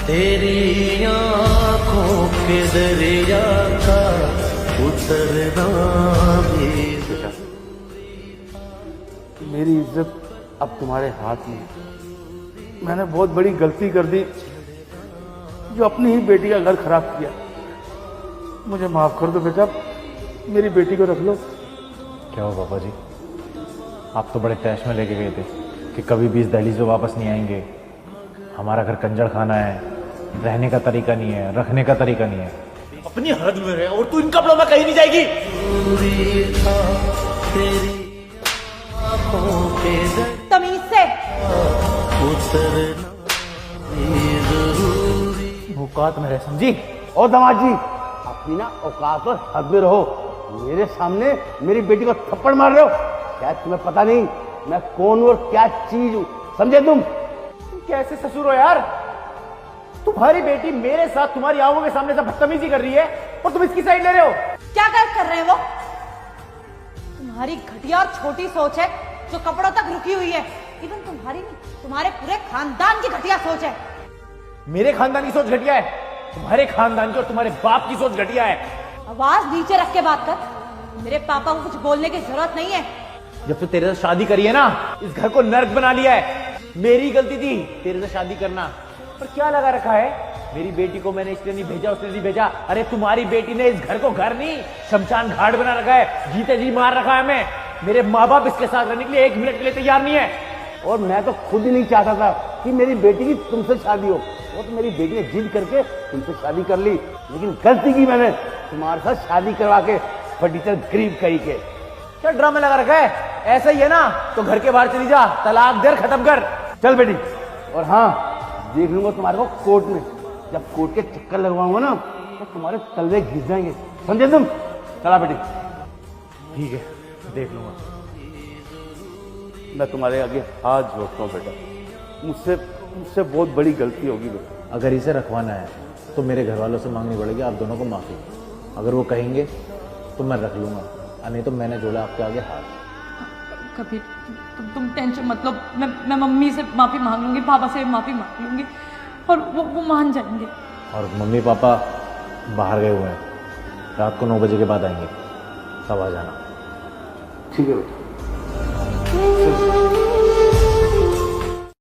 तेरी आँखों के दरिया का उतरना भी। मेरी इज्जत अब तुम्हारे हाथ में है। मैंने बहुत बड़ी गलती कर दी जो अपनी ही बेटी का घर खराब किया। मुझे माफ कर दो बेटा, मेरी बेटी को रख लो। क्या हो पापा जी, आप तो बड़े तैश में लेके गए थे कि कभी भी इस दहलीज पे वापस नहीं आएंगे। हमारा घर कंजड़ खाना है, रहने का तरीका नहीं है, रखने का तरीका नहीं है। अपनी हद में रहे और तू इन कपड़ों में कहीं नहीं जाएगी। तमीज से औकात में रहे, समझी? और दामाद जी, अपनी ना औकात और हद में रहो। मेरे सामने मेरी बेटी को थप्पड़ मार रहे हो। शायद तुम्हें पता नहीं मैं कौन और क्या चीज हूं, समझे तुम? कैसे ससुर हो यार? तुम्हारी बेटी मेरे साथ तुम्हारी आंखों के सामने से बदतमीजी कर रही है और तुम इसकी साइड ले रहे हो। क्या कर रहे हैं वो? तुम्हारी घटिया और छोटी सोच है जो कपड़ों तक रुकी हुई है। इवन तुम्हारी नहीं, तुम्हारे पूरे खानदान की घटिया सोच है। मेरे खानदान की सोच घटिया है, तुम्हारे खानदान की और तुम्हारे बाप की सोच घटिया है। आवाज नीचे रख के बात कर। मेरे पापा को कुछ बोलने की जरूरत नहीं है। जब से तेरे से शादी करी है ना, इस घर को नर्क बना लिया है। मेरी गलती थी तेरे से शादी करना, पर क्या लगा रखा है? मेरी बेटी को मैंने इसलिए नहीं भेजा, उसने नहीं भेजा। अरे तुम्हारी बेटी ने इस घर को घर नहीं शमशान घाट बना रखा है, जीते जी मार रखा है हमें। मेरे माँ बाप इसके साथ रहने के लिए 1 मिनट के लिए तैयार नहीं है। और मैं तो खुद ही नहीं चाहता था कि मेरी बेटी की तुमसे शादी हो। वो तो मेरी बेटी ने जिद करके तुमसे शादी कर ली, लेकिन गलती की मैंने तुम्हारे साथ शादी करवा के फटीचर गरीब कही के। क्या ड्रामा लगा रखा है? ऐसा ही है ना तो घर के बाहर चली जा, तलाक दे, खत्म कर। चल बेटी। और हाँ, देख लूंगा तुम्हारे को कोर्ट में। जब कोर्ट के चक्कर लगवाऊंगा ना तो तुम्हारे तलवे घिस जाएंगे, समझे तुम? चला बेटी। ठीक है, देख लूंगा। मैं तुम्हारे आगे हाथ जोड़ता हूँ बेटा, मुझसे बहुत बड़ी गलती होगी बेटा। अगर इसे रखवाना है तो मेरे घर वालों से मांगनी पड़ेगी आप दोनों को माफ़ी। अगर वो कहेंगे तो मैं रख लूँगा, और नहीं तो मैंने जोड़ा आपके आगे हाथ। कभी तुम टेंशन मत लो। मैं मम्मी से माफ़ी मांग लूँगी, पापा से माफ़ी मांग लूँगी और वो मान जाएंगे। और मम्मी पापा बाहर गए हुए हैं, रात को 9 बजे के बाद आएंगे, तब आ जाना। ठीक है बेटा।